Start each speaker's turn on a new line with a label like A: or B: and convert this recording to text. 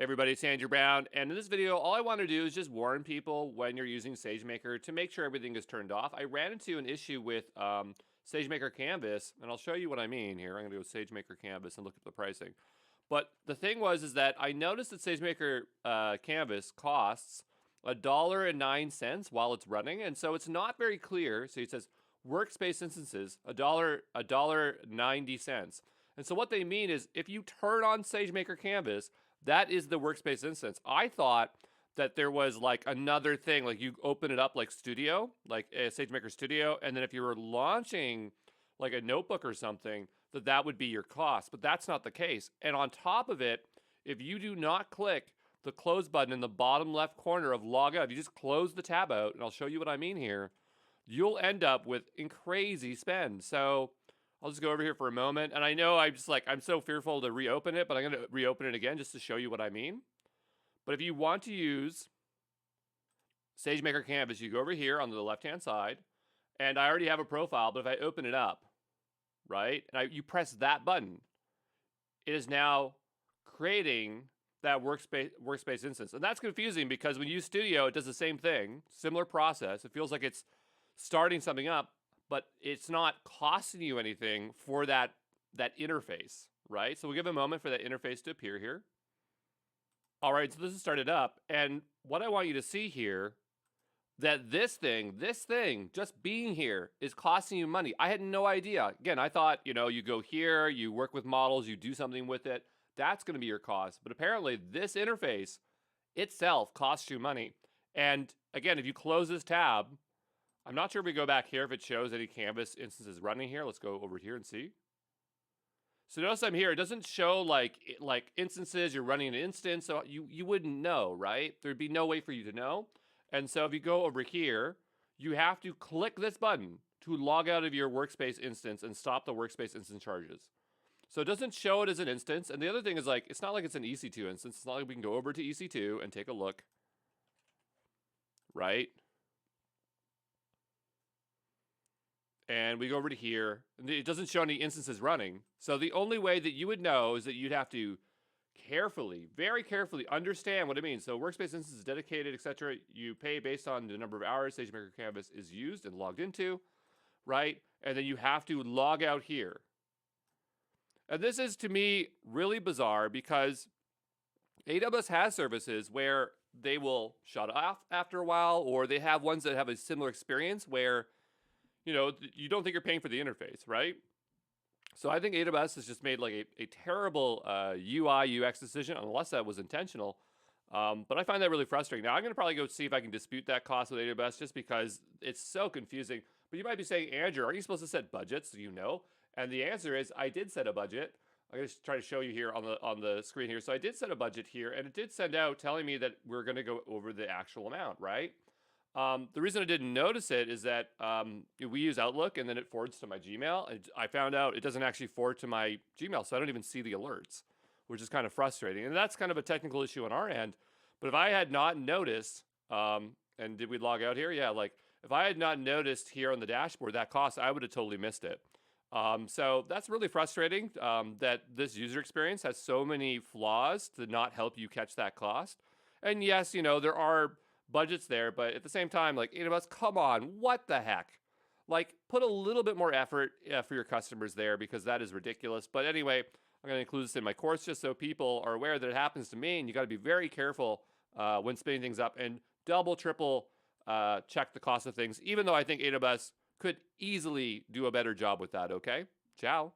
A: Hey everybody, it's Andrew Brown, and in this video, all I want to do is just warn people when you're using SageMaker to make sure everything is turned off. I ran into an issue with SageMaker Canvas, and I'll show you what I mean here. I'm going to go SageMaker Canvas and look at the pricing. But the thing is that I noticed that SageMaker Canvas costs $1.09 while it's running, and so it's not very clear. So it says workspace instances, $1.90. And so what they mean is if you turn on SageMaker Canvas, that is the workspace instance. I thought that there was like another thing, like you open it up like Studio, like a SageMaker Studio, and then if you were launching like a notebook or something, that would be your cost. But that's not the case. And on top of it, if you do not click the close button in the bottom left corner of log out, if you just close the tab out, and I'll show you what I mean here, you'll end up with crazy spend. So I'll just go over here for a moment. And I know I'm so fearful to reopen it, but I'm going to reopen it again just to show you what I mean. But if you want to use SageMaker Canvas, you go over here on the left-hand side, and I already have a profile, but if I open it up, right, and you press that button, it is now creating that workspace instance. And that's confusing because when you use Studio, it does the same thing, similar process. It feels like it's starting something up, but it's not costing you anything for that interface, right? So we'll give a moment for that interface to appear here. All right, so this is started up, and what I want you to see here, that this thing, just being here is costing you money. I had no idea. Again, I thought, you go here, you work with models, you do something with it, that's gonna be your cost. But apparently this interface itself costs you money. And again, if you close this tab, I'm not sure if we go back here if it shows any Canvas instances running here. Let's go over here and see. So notice I'm here. It doesn't show like instances. You're running an instance, so you wouldn't know, right? There'd be no way for you to know. And so if you go over here, you have to click this button to log out of your workspace instance and stop the workspace instance charges. So it doesn't show it as an instance. And the other thing is it's not like it's an EC2 instance. It's not like we can go over to EC2 and take a look, right? And we go over to here, and it doesn't show any instances running. So the only way that you would know is that you'd have to very carefully understand what it means. So workspace instance is dedicated, etc. You pay based on the number of hours SageMaker Canvas is used and logged into, right? And then you have to log out here. And this is, to me, really bizarre because AWS has services where they will shut off after a while, or they have ones that have a similar experience where you don't think you're paying for the interface, right? So I think AWS has just made like a terrible UI UX decision, unless that was intentional. But I find that really frustrating. Now I'm going to probably go see if I can dispute that cost with AWS just because it's so confusing. But you might be saying, Andrew, aren't you supposed to set budgets? And the answer is I did set a budget. I'm going to try to show you here on the screen here. So I did set a budget here, and it did send out telling me that we're going to go over the actual amount, right? The reason I didn't notice it is that we use Outlook and then it forwards to my Gmail. And I found out it doesn't actually forward to my Gmail, so I don't even see the alerts, which is kind of frustrating. And that's kind of a technical issue on our end. But if I had not noticed, and did we log out here? Yeah, if I had not noticed here on the dashboard that cost, I would have totally missed it. So that's really frustrating that this user experience has so many flaws to not help you catch that cost. And yes, there are budgets there, but at the same time, AWS, come on, what the heck? Put a little bit more effort for your customers there, because that is ridiculous. But anyway, I'm going to include this in my course just so people are aware that it happens to me, and you got to be very careful when spinning things up and double, triple check the cost of things, even though I think AWS could easily do a better job with that, okay? Ciao.